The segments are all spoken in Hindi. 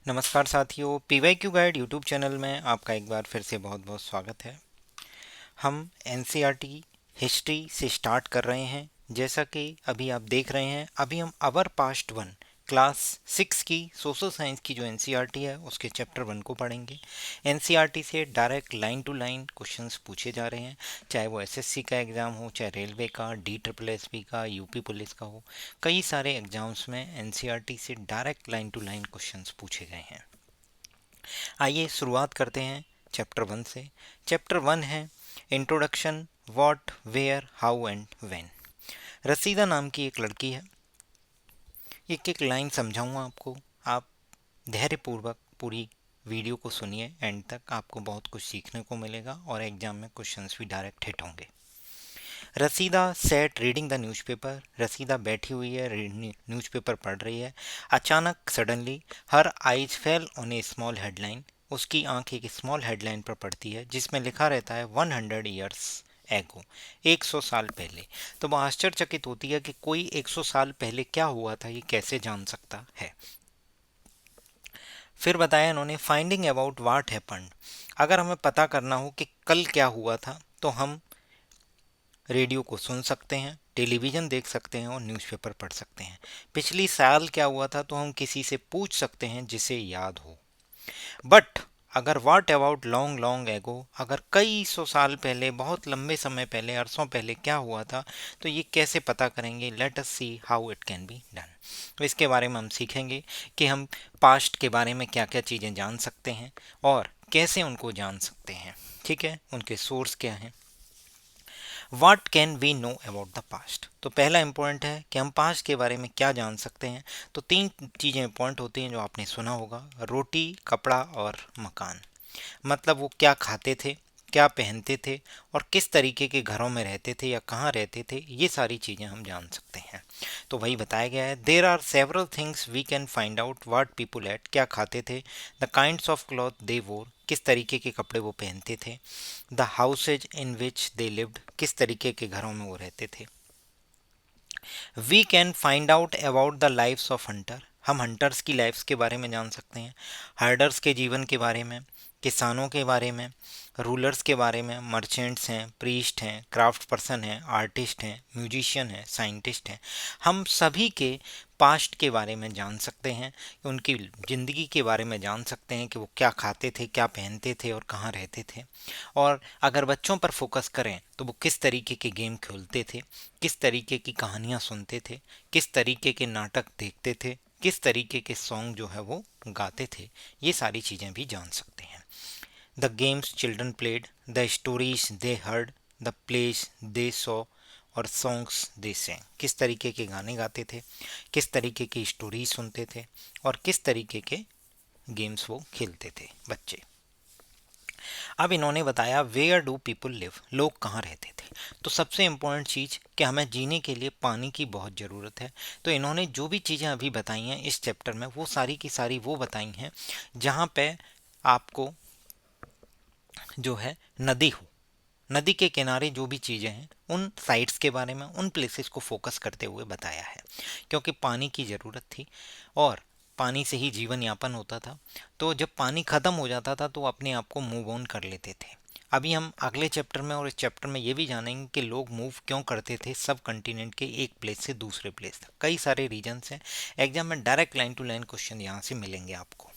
नमस्कार साथियों, पीवाईक्यू गाइड यूट्यूब चैनल में आपका एक बार फिर से बहुत बहुत स्वागत है। हम एनसीईआरटी हिस्ट्री से स्टार्ट कर रहे हैं। जैसा कि अभी आप देख रहे हैं, अभी हम अवर पास्ट वन क्लास 6 की सोशल साइंस की जो एनसीईआरटी है उसके चैप्टर 1 को पढ़ेंगे। एनसीईआरटी से direct line to line questions पूछे जा रहे हैं, चाहे वो एसएससी का एग्ज़ाम हो, चाहे रेलवे का, डी ट्रिपल एसपी का, यूपी पुलिस का हो। कई सारे एग्जाम्स में एनसीईआरटी से direct line to line questions पूछे गए हैं। आइए शुरुआत करते हैं चैप्टर 1 से। चैप्टर 1 है introduction, what, where, how and when. Rashida नाम की एक लड़की है। एक एक लाइन समझाऊंगा आपको, आप धैर्यपूर्वक पूरी वीडियो को सुनिए एंड तक, आपको बहुत कुछ सीखने को मिलेगा और एग्जाम में क्वेश्चंस भी डायरेक्ट हिट होंगे। रसीदा सेट रीडिंग द न्यूज़पेपर। रसीदा बैठी हुई है, न्यूज़पेपर पढ़ रही है। अचानक suddenly her eyes fell on A small headline. उसकी आंख एक स्मॉल हेडलाइन पर पड़ती है जिसमें लिखा रहता है 100 ईयर्स एगो, 100 साल पहले। तो वो आश्चर्यचकित होती है कि कोई 100 साल पहले क्या हुआ था, ये कैसे जान सकता है। फिर बताया इन्होंने फाइंडिंग अबाउट व्हाट हैपेंड। अगर हमें पता करना हो कि कल क्या हुआ था तो हम रेडियो को सुन सकते हैं, टेलीविज़न देख सकते हैं और न्यूज़पेपर पढ़ सकते हैं। पिछली साल क्या हुआ था तो हम किसी से पूछ सकते हैं जिसे याद हो। बट अगर what about long long ago, अगर कई सौ साल पहले, बहुत लंबे समय पहले, अरसों पहले क्या हुआ था, तो ये कैसे पता करेंगे। Let us see how it can be done. तो इसके बारे में हम सीखेंगे कि हम पास्ट के बारे में क्या क्या चीज़ें जान सकते हैं और कैसे उनको जान सकते हैं। ठीक है, उनके सोर्स क्या हैं। What can we know about the past. तो पहला इंपॉर्टेंट है कि हम पास्ट के बारे में क्या जान सकते हैं। तो तीन चीज़ें इंपॉर्टेंट होती हैं जो आपने सुना होगा: रोटी, कपड़ा और मकान। मतलब वो क्या खाते थे, क्या पहनते थे और किस तरीके के घरों में रहते थे या कहाँ रहते थे, ये सारी चीज़ें हम जान सकते हैं। तो वही बताया गया है, there are several things we can find out what people ate, क्या खाते थे, the kinds of cloth they wore, किस तरीके के कपड़े वो पहनते थे, the houses in which they lived, किस तरीके के घरों में वो रहते थे। We can find out about the lifes of hunter, हम हंटर्स की लाइफ्स के बारे में जान सकते हैं, हर्डर्स के जीवन के बारे में, किसानों के बारे में, रूलर्स के बारे में, मर्चेंट्स हैं, प्रीस्ट हैं, क्राफ्ट पर्सन हैं, आर्टिस्ट हैं, म्यूजिशियन हैं, साइंटिस्ट हैं। हम सभी के पास्ट के बारे में जान सकते हैं, उनकी ज़िंदगी के बारे में जान सकते हैं कि वो क्या खाते थे, क्या पहनते थे और कहाँ रहते थे। और अगर बच्चों पर फोकस करें तो वो किस तरीके के गेम खेलते थे, किस तरीके की कहानियाँ सुनते थे, किस तरीके के नाटक देखते थे, किस तरीके के सॉन्ग जो है वो गाते थे, ये सारी चीज़ें भी जान सकते हैं। The games children played, the stories they heard, the place they saw और सॉन्ग्स दे सेंग, किस तरीके के गाने गाते थे, किस तरीके की स्टोरीज सुनते थे और किस तरीके के गेम्स वो खेलते थे बच्चे। अब इन्होंने बताया वेयर डू पीपल लिव, लोग कहाँ रहते थे। तो सबसे इम्पोर्टेंट चीज़ कि हमें जीने के लिए पानी की बहुत ज़रूरत है। तो इन्होंने जो भी चीज़ें अभी बताई हैं इस चैप्टर में, वो सारी की सारी वो बताई हैं जहाँ पे आपको जो है नदी हो, नदी के किनारे जो भी चीज़ें हैं उन साइट्स के बारे में, उन प्लेसेस को फोकस करते हुए बताया है। क्योंकि पानी की ज़रूरत थी और पानी से ही जीवन यापन होता था। तो जब पानी ख़त्म हो जाता था तो अपने आप को मूव ऑन कर लेते थे। अभी हम अगले चैप्टर में और इस चैप्टर में ये भी जानेंगे कि लोग मूव क्यों करते थे सब कंटिनेंट के एक प्लेस से दूसरे प्लेस तक। कई सारे रीजन्स हैं। एग्जाम में direct line to line question यहाँ से मिलेंगे आपको।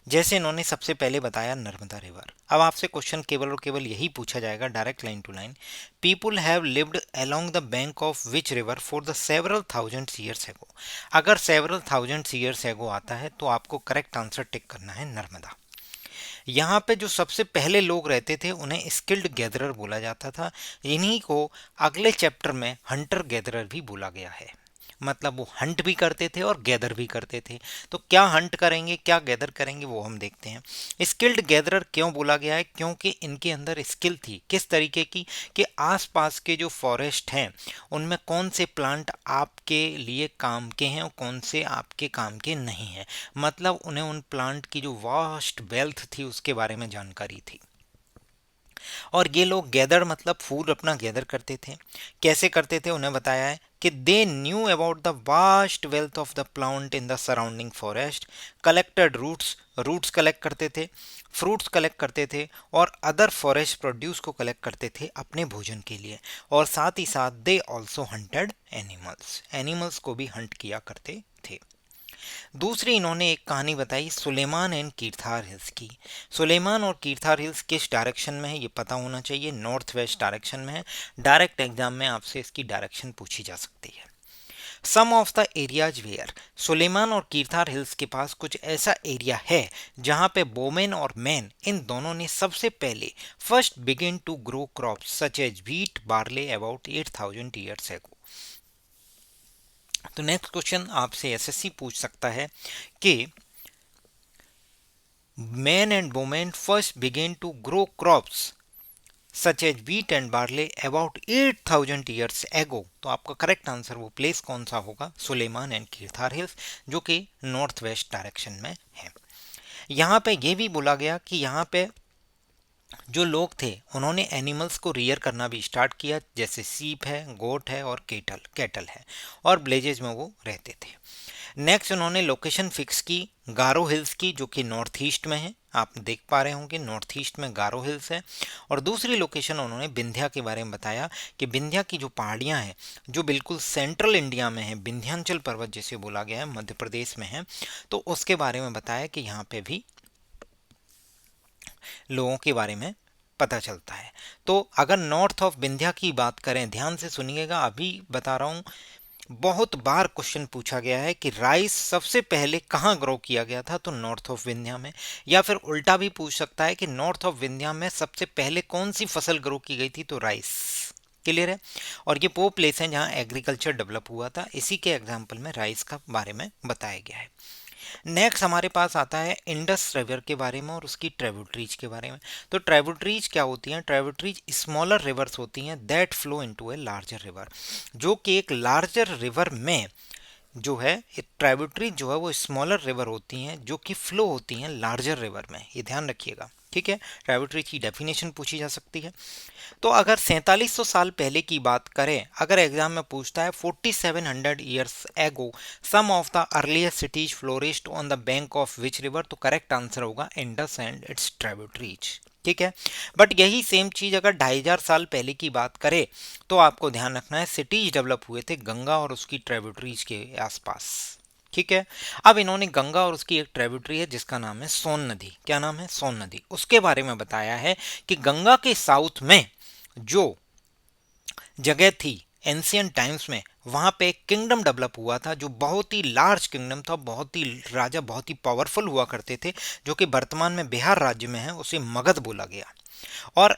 जैसे इन्होंने सबसे पहले बताया नर्मदा रिवर। अब आपसे क्वेश्चन केवल और केवल यही पूछा जाएगा direct line to line, people have lived along the bank of which river for the several thousand years ago. अगर सेवरल थाउजेंड ईयर्स एगो आता है तो आपको करेक्ट आंसर टिक करना है नर्मदा। यहाँ पे जो सबसे पहले लोग रहते थे उन्हें स्किल्ड गैदरर बोला जाता था। इन्हीं को अगले चैप्टर में हंटर गैदरर भी बोला गया है। मतलब वो हंट भी करते थे और गैदर भी करते थे। तो क्या हंट करेंगे, क्या गैदर करेंगे, वो हम देखते हैं। स्किल्ड गैदरर क्यों बोला गया है? क्योंकि इनके अंदर स्किल थी। किस तरीके की? कि आसपास के जो फॉरेस्ट हैं उनमें कौन से प्लांट आपके लिए काम के हैं और कौन से आपके काम के नहीं हैं। मतलब उन्हें उन प्लांट की जो वास्ट वेल्थ थी उसके बारे में जानकारी थी। और ये लोग गैदर मतलब फूड अपना गैदर करते थे। कैसे करते थे उन्हें बताया है कि they knew about the vast wealth of the plant in the surrounding forest, collected roots, roots collect करते थे, फ्रूट्स कलेक्ट करते थे और अदर फॉरेस्ट प्रोड्यूस को कलेक्ट करते थे अपने भोजन के लिए। और साथ ही साथ they also hunted animals, animals को भी हंट किया करते थे। दूसरी इन्होंने एक कहानी बताई सुलेमान एंड कीर्थार हिल्स की। सुलेमान और कीर्थार हिल्स किस डायरेक्शन में है ये पता होना चाहिए, नॉर्थ वेस्ट डायरेक्शन में है। डायरेक्ट एग्जाम में आपसे इसकी डायरेक्शन पूछी जा सकती है। Some of the areas where, Sulaiman और कीर्थार हिल्स के पास कुछ ऐसा एरिया है जहां पे बोमेन और मैन इन दोनों ने सबसे पहले first begin to grow crops such as wheat barley about 8000 years ago. तो नेक्स्ट क्वेश्चन आपसे एसएससी पूछ सकता है कि man and women first began to grow crops such as wheat and barley about 8000 years ago. तो आपका करेक्ट आंसर वो प्लेस कौन सा होगा, सुलेमान एंड कीर्थार हिल्स, जो कि नॉर्थ वेस्ट डायरेक्शन में है। यहाँ पे ये भी बोला गया कि यहाँ पे जो लोग थे उन्होंने एनिमल्स को रियर करना भी स्टार्ट किया, जैसे सीप है, गोट है और कैटल है, और विलेजेस में वो रहते थे। नेक्स्ट उन्होंने लोकेशन फिक्स की गारो हिल्स की, जो कि नॉर्थ ईस्ट में है। आप देख पा रहे होंगे नॉर्थ ईस्ट में गारो हिल्स है। और दूसरी लोकेशन उन्होंने विंध्या के बारे में बताया कि विंध्या की जो पहाड़ियाँ हैं जो बिल्कुल सेंट्रल इंडिया में है, विंध्याचल पर्वत जैसे बोला गया है, मध्य प्रदेश में है, तो उसके बारे में बताया कि यहाँ पे भी लोगों के बारे में पता चलता है। तो अगर नॉर्थ ऑफ विंध्या की बात करें, ध्यान से सुनिएगा, अभी बता रहा हूँ, बहुत बार क्वेश्चन पूछा गया है कि राइस सबसे पहले कहाँ ग्रो किया गया था, तो नॉर्थ ऑफ विंध्या में। या फिर उल्टा भी पूछ सकता है कि नॉर्थ ऑफ विंध्या में सबसे पहले कौन सी फसल ग्रो की गई थी, तो राइस। क्लियर है। और ये वो प्लेस है जहाँ एग्रीकल्चर डेवलप हुआ था, इसी के एग्जाम्पल में राइस का बारे में बताया गया है। नेक्स्ट हमारे पास आता है इंडस रिवर के बारे में और उसकी ट्रिब्यूटरीज के बारे में। तो ट्रिब्यूटरीज क्या होती हैं, ट्रिब्यूटरीज स्मॉलर रिवर्स होती हैं that flow into a larger river, जो कि एक लार्जर रिवर में जो है ट्रिब्यूटरी जो है वो स्मॉलर रिवर होती हैं जो कि फ्लो होती हैं लार्जर रिवर में, ये ध्यान रखिएगा। ठीक है, ट्रिब्यूटरी की डेफिनेशन पूछी जा सकती है। तो अगर 4700 साल पहले की बात करें, अगर एग्जाम में पूछता है 4700 years ago some of the earliest cities flourished on the bank of which river, तो करेक्ट आंसर होगा इंडस एंड इट्स ट्रिब्यूटरीज। ठीक है, बट यही सेम चीज अगर 2500 साल पहले की बात करें तो आपको ध्यान रखना है सिटीज डेवलप हुए थे गंगा और उसकी ट्रिब्यूटरीज के आसपास। ठीक है, अब इन्होंने गंगा और उसकी एक ट्रिब्यूटरी है जिसका नाम है सोन नदी। क्या नाम है, सोन नदी। उसके बारे में बताया है कि गंगा के साउथ में जो जगह थी एंशियंट टाइम्स में, वहां पे एक किंगडम डेवलप हुआ था जो बहुत ही लार्ज किंगडम था, बहुत ही राजा बहुत ही पावरफुल हुआ करते थे, जो कि वर्तमान में बिहार राज्य में है, उसे मगध बोला गया। और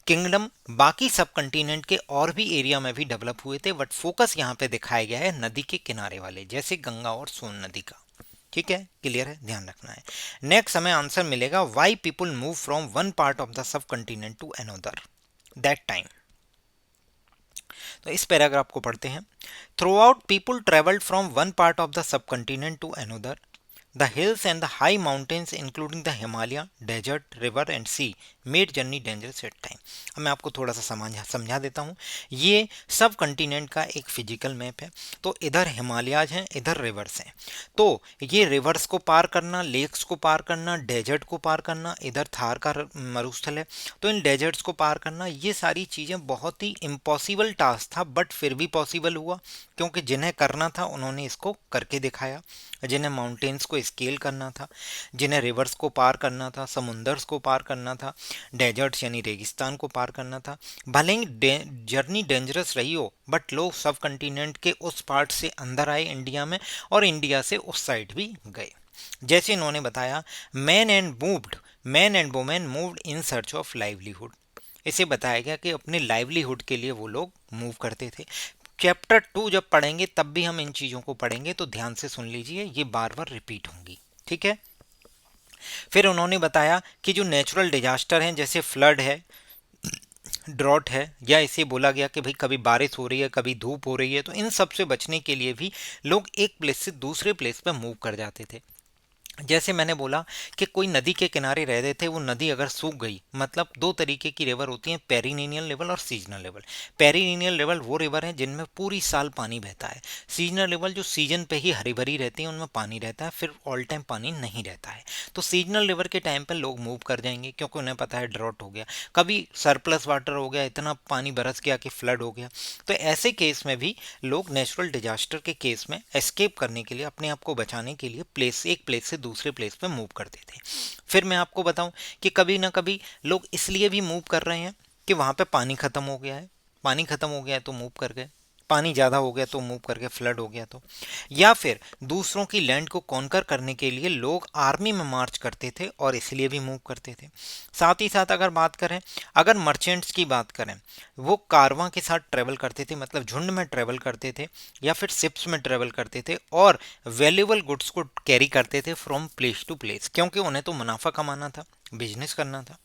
किंगडम बाकी सब कंटिनेंट के और भी एरिया में भी डेवलप हुए थे, बट फोकस यहाँ पे दिखाया गया है नदी के किनारे वाले, जैसे गंगा और सोन नदी का। ठीक है, क्लियर है, ध्यान रखना है। नेक्स्ट हमें आंसर मिलेगा why people move from one part of the subcontinent to another that time. तो इस पैराग्राफ को पढ़ते हैं। Throughout people travelled from one part of the subcontinent to another, the hills and the high mountains including the Himalaya, desert, river and sea made journey dangerous at time। अब मैं आपको थोड़ा सा समझा देता हूँ। ये सब कंटिनेंट का एक फिजिकल मैप है। तो इधर हिमालयाज हैं, इधर रिवर्स हैं। तो ये रिवर्स को पार करना, लेक्स को पार करना, डेजर्ट को पार करना, इधर थार का मरुस्थल है, तो इन डेजर्ट्स को पार करना, ये सारी चीज़ें बहुत ही इम्पॉसिबल टास्क था, बट फिर भी पॉसिबल हुआ क्योंकि जिन्हें करना था उन्होंने इसको करके दिखाया। जिन्हें माउंटेन्स को स्केल करना था, जिन्हें रिवर्स को पार करना था, समुंदर्स को पार करना था, डेजर्ट्स यानी रेगिस्तान को पार करना था। भले ही जर्नी डेंजरस रही हो, बट लोग सब कंटिनेंट के उस पार्ट से अंदर आए इंडिया में और इंडिया से उस साइड भी गए। जैसे इन्होंने बताया man and women moved in search of livelihood. इसे बताया गया कि अपने लाइवलीहुड के लिए वो लोग मूव करते थे। चैप्टर 2 जब पढ़ेंगे तब भी हम इन चीज़ों को पढ़ेंगे, तो ध्यान से सुन लीजिए, ये बार बार रिपीट होंगी। ठीक है, फिर उन्होंने बताया कि जो नेचुरल डिजास्टर हैं जैसे फ्लड है, ड्रॉट है, या इसे बोला गया कि भाई कभी बारिश हो रही है, कभी धूप हो रही है, तो इन सब से बचने के लिए भी लोग एक प्लेस से दूसरे प्लेस पर मूव कर जाते थे। जैसे मैंने बोला कि कोई नदी के किनारे रहते थे, वो नदी अगर सूख गई, मतलब दो तरीके की रिवर होती हैं, पेरिनियन लेवल और सीजनल लेवल। पेरिनियन लेवल वो रिवर है जिनमें पूरी साल पानी बहता है। सीजनल लेवल जो सीजन पे ही हरी भरी रहती है, उनमें पानी रहता है, फिर ऑल टाइम पानी नहीं रहता है। तो सीजनल लेवल के टाइम पे लोग मूव कर जाएंगे, क्योंकि उन्हें पता है ड्रॉट हो गया, कभी सरप्लस वाटर हो गया, इतना पानी बरस गया कि फ्लड हो गया। तो ऐसे केस में भी लोग नेचुरल डिजास्टर के केस में एस्केप करने के लिए, अपने आप को बचाने के लिए एक प्लेस से दूसरे प्लेस पे मूव करते थे। फिर मैं आपको बताऊं कि कभी ना कभी लोग इसलिए भी मूव कर रहे हैं कि वहां पे पानी खत्म हो गया है। पानी खत्म हो गया है तो मूव कर गए, पानी ज़्यादा हो गया तो मूव करके फ्लड हो गया तो, या फिर दूसरों की लैंड को कॉन्कर करने के लिए लोग आर्मी में मार्च करते थे और इसलिए भी मूव करते थे। साथ ही साथ अगर बात करें, अगर मर्चेंट्स की बात करें, वो कारवां के साथ ट्रेवल करते थे, मतलब झुंड में ट्रेवल करते थे या फिर शिप्स में ट्रेवल करते थे और वैल्यूएबल गुड्स को कैरी करते थे फ्रॉम प्लेस टू प्लेस, क्योंकि उन्हें तो मुनाफा कमाना था, बिजनेस करना था।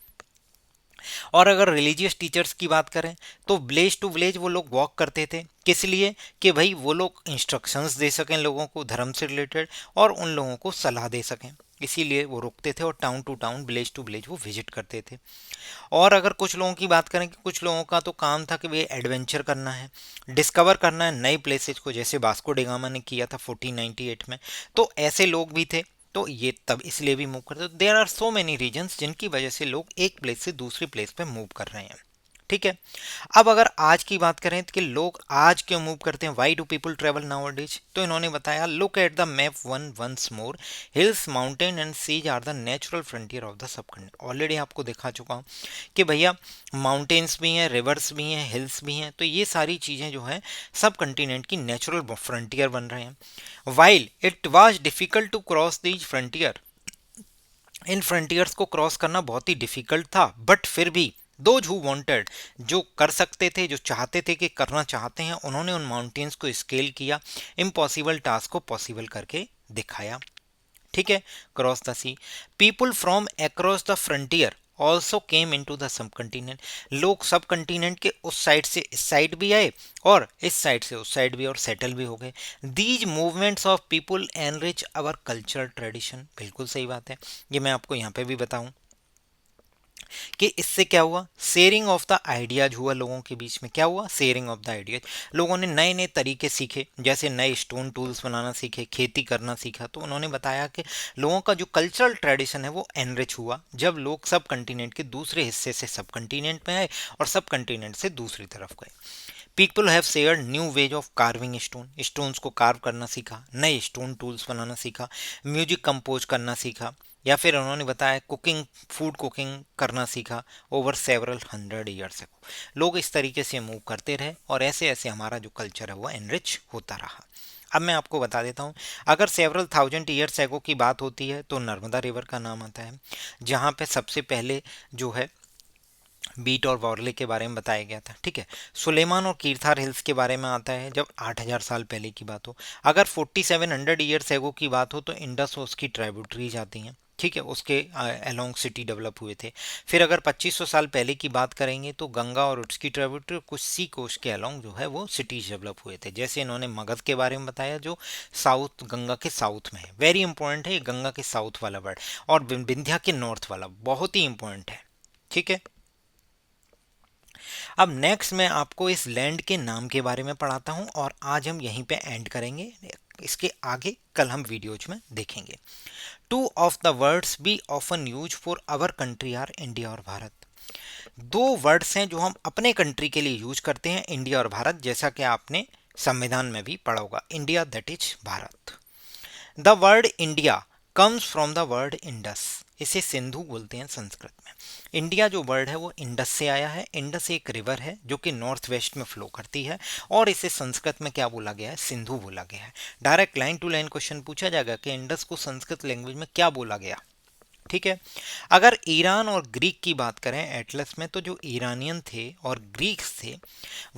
और अगर रिलीजियस टीचर्स की बात करें, तो विलेज टू विलेज वो लोग वॉक करते थे, किस लिए? कि भाई वो लोग इंस्ट्रक्शंस दे सकें लोगों को धर्म से रिलेटेड, और उन लोगों को सलाह दे सकें, इसीलिए वो रुकते थे और town to town, village to village वो विजिट करते थे। और अगर कुछ लोगों की बात करें, कि कुछ लोगों का तो काम था कि भाई एडवेंचर करना है, डिस्कवर करना है नई प्लेसेज को, जैसे वास्को डिगामा ने किया था 1498 में, तो ऐसे लोग भी थे। तो ये तब इसलिए भी मूव करते, there are so many reasons जिनकी वजह से लोग एक प्लेस से दूसरी प्लेस पे मूव कर रहे हैं। ठीक है। अब अगर आज की बात करें कि लोग आज क्यों मूव करते हैं, why do people travel nowadays, तो इन्होंने बताया, look at the map one once more, hills mountain and seas are the natural frontier of the subcontinent. Already आपको दिखा चुका हूँ कि भैया माउंटेन्स भी हैं, रिवर्स भी हैं, हिल्स भी हैं, तो ये सारी चीज़ें जो हैं सब कंटिनेंट की नेचुरल फ्रंटियर बन रहे हैं। While it was difficult to cross these frontier, इन फ्रंटियर्स को क्रॉस करना बहुत ही डिफिकल्ट था, बट फिर भी दोज हु वांटेड, जो कर सकते थे, जो चाहते थे कि करना चाहते हैं, उन्होंने उन माउंटेन्स को स्केल किया, इम्पॉसिबल टास्क को पॉसिबल करके दिखाया। ठीक है। Cross the sea, people from across the frontier also came into the subcontinent, लोग सब कंटिनेंट के उस साइड से इस साइड भी आए और इस साइड से उस साइड भी, और सेटल भी हो गए। These movements of people enrich our culture tradition, बिल्कुल सही बात है। ये मैं आपको यहाँ पे भी बताऊं कि इससे क्या हुआ, शेयरिंग ऑफ द आइडियाज हुआ, लोगों के बीच में क्या हुआ, शेयरिंग ऑफ द आइडियाज। लोगों ने नए नए तरीके सीखे, जैसे नए स्टोन टूल्स बनाना सीखे, खेती करना सीखा, तो उन्होंने बताया कि लोगों का जो कल्चरल ट्रेडिशन है वो एनरिच हुआ जब लोग सब कंटिनेंट के दूसरे हिस्से से सब कंटिनेंट में आए और सब कंटिनेंट से दूसरी तरफ गए। People have shared new ways of carving stone, stones को कार्व करना सीखा, नए स्टोन टूल्स बनाना सीखा, म्यूजिक कंपोज करना सीखा, या फिर उन्होंने बताया कुकिंग, फूड कुकिंग करना सीखा ओवर सेवरल 100 ईयर्स अगो। लोग इस तरीके से मूव करते रहे और ऐसे ऐसे हमारा जो कल्चर है वो एनरिच होता रहा। अब मैं आपको बता देता हूँ, अगर सेवरल 1000 ईयर्स एगो की बात होती है तो नर्मदा रिवर का नाम आता है, जहाँ पे सबसे पहले जो है बीट और वॉरले के बारे में बताया गया था। ठीक है। सुलेमान और कीर्थार हिल्स के बारे में आता है जब 8000 साल पहले की बात हो। अगर 4700 ईयर्स एगो की बात हो तो इंडस और उसकी ट्राइब्यूटरीज आती हैं। ठीक है, उसके अलोंग सिटी डेवलप हुए थे। फिर अगर 2500 साल पहले की बात करेंगे तो गंगा और उसकी ट्राइब्यूटरी कुछ सी कोस्ट के अलोंग जो है वो सिटीज डेवलप हुए थे। जैसे इन्होंने मगध के बारे में बताया जो साउथ, गंगा के साउथ में है, वेरी इंपॉर्टेंट है ये, गंगा के साउथ वाला वर्ड, और विंध्या के नॉर्थ वाला बहुत ही इंपॉर्टेंट है। ठीक है। अब नेक्स्ट मैं आपको इस लैंड के नाम के बारे में पढ़ाता हूँ और आज हम यहीं पे एंड करेंगे, इसके आगे कल हम वीडियोज में देखेंगे। Two of the words we often use for our country are India और भारत। दो वर्ड्स हैं जो हम अपने कंट्री के लिए यूज करते हैं, इंडिया और भारत, जैसा कि आपने संविधान में भी पढ़ा होगा, India that is Bharat. The word India comes from the word Indus, इसे सिंधु बोलते हैं संस्कृत में। इंडिया जो वर्ड है वो इंडस से आया है। इंडस एक रिवर है जो कि नॉर्थ वेस्ट में फ्लो करती है और इसे संस्कृत में क्या बोला गया है, सिंधु बोला गया है। Direct line to line question पूछा जाएगा कि इंडस को संस्कृत लैंग्वेज में क्या बोला गया। ठीक है। अगर ईरान और ग्रीक की बात करें एटलस में, तो जो ईरानियन थे और ग्रीक्स थे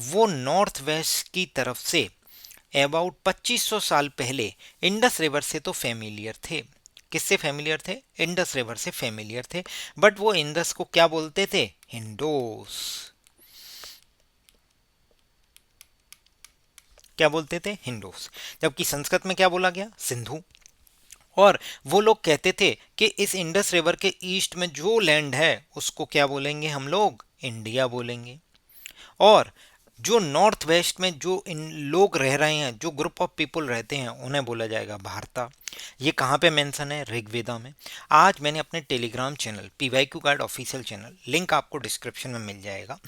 वो नॉर्थ वेस्ट की तरफ से अबाउट 2500 साल पहले इंडस रिवर से तो फेमिलियर थे। किससे फेमिलियर थे? इंडस रिवर से फेमिलियर थे, बट वो इंडस को क्या बोलते थे? हिंडोस। क्या बोलते थे? हिंडोस। जबकि संस्कृत में क्या बोला गया? सिंधु। और वो लोग कहते थे कि इस इंडस रिवर के ईस्ट में जो लैंड है उसको क्या बोलेंगे हम लोग, इंडिया बोलेंगे। और जो नॉर्थ वेस्ट में जो इन लोग रह रहे हैं, जो ग्रुप ऑफ पीपल रहते हैं, उन्हें बोला जाएगा भारता। ये कहाँ पे मेंशन है, ऋग्वेदा में। आज मैंने अपने Telegram channel PYQ guide official channel, link आपको डिस्क्रिप्शन में मिल जाएगा,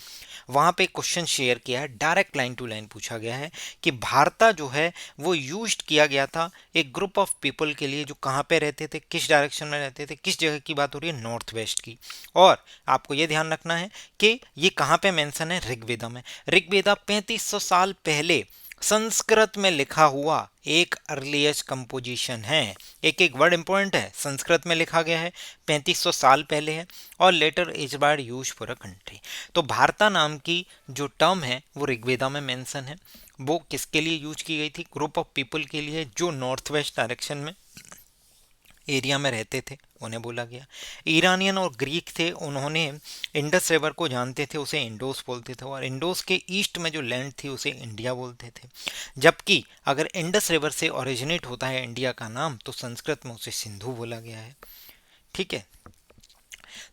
वहाँ पे क्वेश्चन शेयर किया है, डायरेक्ट लाइन टू लाइन पूछा गया है कि भारता जो है वो यूज्ड किया गया था एक ग्रुप ऑफ पीपल के लिए जो कहाँ पे रहते थे, किस डायरेक्शन में रहते थे, किस जगह की बात हो रही है, नॉर्थ वेस्ट की। और आपको ये ध्यान रखना है कि ये कहाँ पे मेंशन है, ऋग्वेदा में। ऋग्वेदा 3500 साल पहले संस्कृत में लिखा हुआ एक अर्लीस्ट कंपोजिशन है। एक एक वर्ड इंपॉर्टेंट है, संस्कृत में लिखा गया है, 3500 साल पहले है, और latter is bar use for a country. तो भारता नाम की जो टर्म है वो ऋग्वेदा में मेंशन है। वो किसके लिए यूज की गई थी, ग्रुप ऑफ पीपल के लिए जो नॉर्थ वेस्ट डायरेक्शन में एरिया में रहते थे, उन्हें बोला गया। ईरानियन और ग्रीक थे, उन्होंने इंडस रिवर को जानते थे, उसे इंडोस बोलते थे, और इंडोस के ईस्ट में जो लैंड थी उसे इंडिया बोलते थे। जबकि अगर इंडस रिवर से ओरिजिनेट होता है इंडिया का नाम, तो संस्कृत में उसे सिंधु बोला गया है। ठीक है,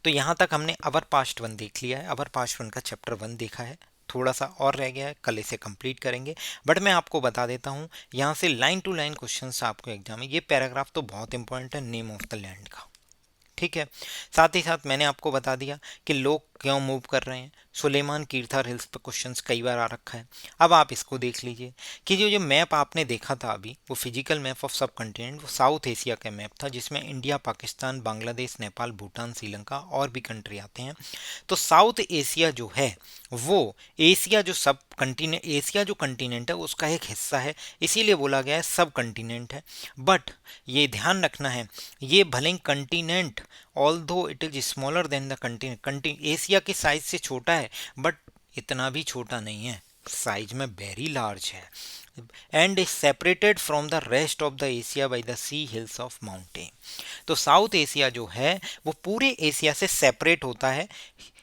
तो यहाँ तक हमने अवर पास्ट वन देख लिया है, अवर पास्ट वन का चैप्टर वन देखा है। थोड़ा सा और रह गया है, कल इसे कंप्लीट करेंगे। बट मैं आपको बता देता हूँ, यहाँ से लाइन टू लाइन क्वेश्चंस आपको एग्जाम में, ये पैराग्राफ तो बहुत इंपॉर्टेंट है नेम ऑफ द लैंड का। ठीक है, साथ ही साथ मैंने आपको बता दिया कि लोग क्यों मूव कर रहे हैं। सुलेमान कीर्थार हिल्स पर क्वेश्चंस कई बार आ रखा है। अब आप इसको देख लीजिए कि जो जो मैप आपने देखा था अभी, वो फिजिकल मैप ऑफ सब कंटिनेंट, वो साउथ एशिया का मैप था, जिसमें इंडिया, पाकिस्तान, बांग्लादेश, नेपाल, भूटान, श्रीलंका और भी कंट्री आते हैं। तो साउथ एशिया जो है वो एशिया जो सब कंटिनेंट, एशिया जो कंटिनेंट है उसका एक हिस्सा है, इसीलिए बोला गया है सब कंटिनेंट है। बट ये ध्यान रखना है, ये भले continent although it is smaller than the continent, Asia के साइज से छोटा है, बट इतना भी छोटा नहीं है, साइज में वेरी लार्ज है, and is separated from the rest of the Asia by the sea hills of mountain. तो साउथ एशिया जो है वो पूरे एशिया से सेपरेट होता है,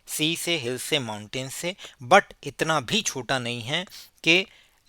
सी से, हिल से, माउंटेन से, बट इतना भी छोटा नहीं है कि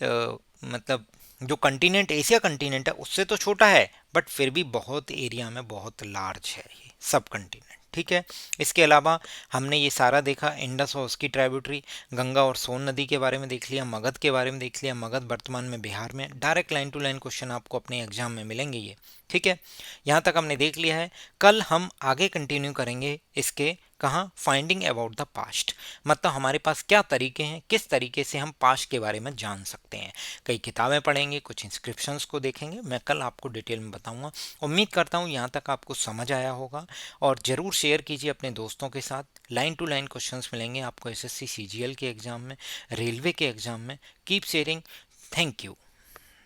मतलब जो कंटिनेंट, एशिया कंटिनेंट है उससे तो छोटा है, बट फिर भी बहुत एरिया में बहुत लार्ज है ये सब कंटिनेंट। ठीक है, इसके अलावा हमने ये सारा देखा, इंडस और उसकी ट्राइब्यूटरी, गंगा और सोन नदी के बारे में देख लिया, मगध के बारे में देख लिया, मगध वर्तमान में बिहार में। Direct line to line question आपको अपने एग्जाम में मिलेंगे ये। ठीक है, यहाँ तक हमने देख लिया है। कल हम आगे कंटिन्यू करेंगे इसके, कहाँ, फाइंडिंग अबाउट द पास्ट, मतलब हमारे पास क्या तरीके हैं, किस तरीके से हम पास्ट के बारे में जान सकते हैं। कई किताबें पढ़ेंगे, कुछ इंस्क्रिप्शंस को देखेंगे, मैं कल आपको डिटेल में बताऊंगा। उम्मीद करता हूँ यहाँ तक आपको समझ आया होगा, और ज़रूर शेयर कीजिए अपने दोस्तों के साथ। लाइन टू लाइन क्वेश्चंस मिलेंगे आपको एसएससी सीजीएल के एग्ज़ाम में, रेलवे के एग्ज़ाम में। Keep sharing. Thank you.